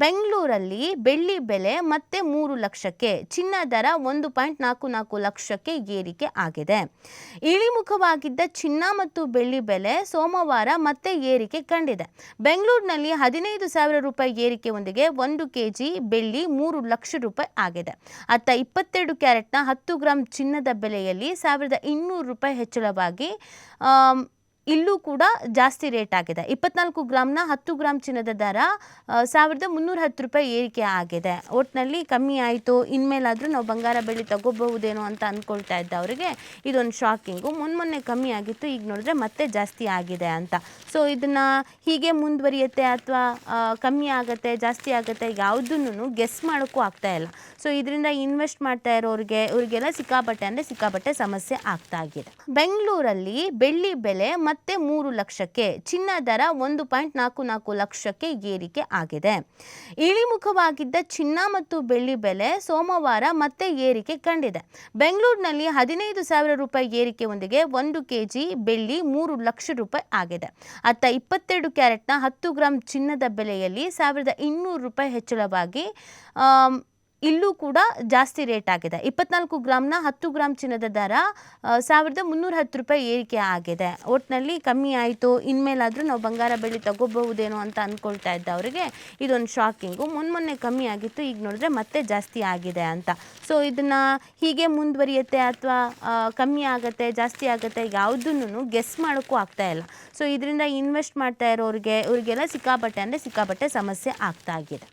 ಬೆಂಗಳೂರಲ್ಲಿ ಬೆಳ್ಳಿ ಬೆಲೆ ಮತ್ತೆ 3 ಲಕ್ಷಕ್ಕೆ, ಚಿನ್ನ ದರ 1.44 ಲಕ್ಷಕ್ಕೆ ಏರಿಕೆ ಆಗಿದೆ. ಇಳಿಮುಖವಾಗಿದ್ದ ಚಿನ್ನ ಮತ್ತು ಬೆಳ್ಳಿ ಬೆಲೆ ಸೋಮವಾರ ಮತ್ತೆ ಏರಿಕೆ ಕಂಡಿದೆ. ಬೆಂಗಳೂರಿನಲ್ಲಿ 15,000 ರೂಪಾಯಿ ಏರಿಕೆಯೊಂದಿಗೆ 1 ಕೆಜಿ ಬೆಳ್ಳಿ 3 ಲಕ್ಷ ರೂಪಾಯಿ ಆಗಿದೆ. ಅತ್ತ 22 ಕ್ಯಾರೆಟ್ನ 10 ಗ್ರಾಂ ಚಿನ್ನದ ಬೆಲೆಯಲ್ಲಿ 1,200 ರೂಪಾಯಿ ಹೆಚ್ಚಳವಾಗಿ ಇಲ್ಲೂ ಕೂಡ ಜಾಸ್ತಿ ರೇಟ್ ಆಗಿದೆ. 24 ಗ್ರಾಮ್ನ 10 ಗ್ರಾಂ ಚಿನ್ನದ ದರ 1,310 ರೂಪಾಯಿ ಏರಿಕೆ ಆಗಿದೆ. ಒಟ್ಟಿನಲ್ಲಿ ಕಮ್ಮಿ ಆಯಿತು, ಇನ್ಮೇಲಾದರೂ ನಾವು ಬಂಗಾರ ಬೆಳ್ಳಿ ತಗೋಬಹುದೇನೋ ಅಂತ ಅಂದ್ಕೊಳ್ತಾ ಇದ್ದವರಿಗೆ ಇದೊಂದು ಶಾಕಿಂಗು. ಮೊನ್ನೆ ಕಮ್ಮಿ ಆಗಿತ್ತು, ಈಗ ನೋಡಿದ್ರೆ ಮತ್ತೆ ಜಾಸ್ತಿ ಆಗಿದೆ ಅಂತ. ಸೊ ಇದನ್ನು ಹೀಗೆ ಮುಂದುವರಿಯುತ್ತೆ ಅಥವಾ ಕಮ್ಮಿ ಆಗುತ್ತೆ ಜಾಸ್ತಿ ಆಗುತ್ತೆ ಯಾವುದನ್ನು ಗೆಸ್ ಮಾಡೋಕ್ಕೂ ಆಗ್ತಾ ಇಲ್ಲ. ಸೊ ಇದರಿಂದ ಇನ್ವೆಸ್ಟ್ ಮಾಡ್ತಾ ಇವರಿಗೆಲ್ಲ ಸಿಕ್ಕಾಪಟ್ಟೆ ಸಮಸ್ಯೆ ಆಗ್ತಾ ಇದೆ. ಬೆಂಗಳೂರಲ್ಲಿ ಬೆಳ್ಳಿ ಬೆಲೆ ಮತ್ತೆ 3 ಲಕ್ಷಕ್ಕೆ, ಚಿನ್ನ ದರ 1.44 ಲಕ್ಷಕ್ಕೆ ಏರಿಕೆ ಆಗಿದೆ. ಇಳಿಮುಖವಾಗಿದ್ದ ಚಿನ್ನ ಮತ್ತು ಬೆಳ್ಳಿ ಬೆಲೆ ಸೋಮವಾರ ಮತ್ತೆ ಏರಿಕೆ ಕಂಡಿದೆ. ಬೆಂಗಳೂರಿನಲ್ಲಿ 15,000 ರೂಪಾಯಿ ಏರಿಕೆಯೊಂದಿಗೆ 1 ಕೆಜಿ ಬೆಳ್ಳಿ 3 ಲಕ್ಷ ರೂಪಾಯಿ ಆಗಿದೆ. ಅತ್ತ 22 ಕ್ಯಾರೆಟ್ನ 10 ಗ್ರಾಂ ಚಿನ್ನದ ಬೆಲೆಯಲ್ಲಿ 1,200 ರೂಪಾಯಿ ಹೆಚ್ಚಳವಾಗಿ ಇಲ್ಲೂ ಕೂಡ ಜಾಸ್ತಿ ರೇಟ್ ಆಗಿದೆ. 24 ಗ್ರಾಮ್ನ 10 ಗ್ರಾಂ ಚಿನ್ನದ ದರ 1,310 ರೂಪಾಯಿ ಏರಿಕೆ ಆಗಿದೆ. ಒಟ್ಟಿನಲ್ಲಿ ಕಮ್ಮಿ ಆಯಿತು, ಇನ್ಮೇಲಾದರೂ ನಾವು ಬಂಗಾರ ಬೆಳ್ಳಿ ತಗೋಬಹುದೇನೋ ಅಂತ ಅಂದ್ಕೊಳ್ತಾ ಇದ್ದವರಿಗೆ ಇದೊಂದು ಶಾಕಿಂಗು. ಮೊನ್ನೆ ಕಮ್ಮಿ ಆಗಿತ್ತು, ಈಗ ನೋಡಿದ್ರೆ ಮತ್ತೆ ಜಾಸ್ತಿ ಆಗಿದೆ ಅಂತ. ಸೊ ಇದನ್ನು ಹೀಗೆ ಮುಂದುವರಿಯುತ್ತೆ ಅಥವಾ ಕಮ್ಮಿ ಆಗುತ್ತೆ ಜಾಸ್ತಿ ಆಗುತ್ತೆ ಯಾವುದನ್ನು ಗೆಸ್ ಮಾಡೋಕ್ಕೂ ಆಗ್ತಾ ಇಲ್ಲ. ಸೊ ಇದರಿಂದ ಇನ್ವೆಸ್ಟ್ ಮಾಡ್ತಾ ಇವರಿಗೆಲ್ಲ ಸಿಕ್ಕಾಪಟ್ಟೆ ಸಮಸ್ಯೆ ಆಗ್ತಾ ಆಗಿದೆ.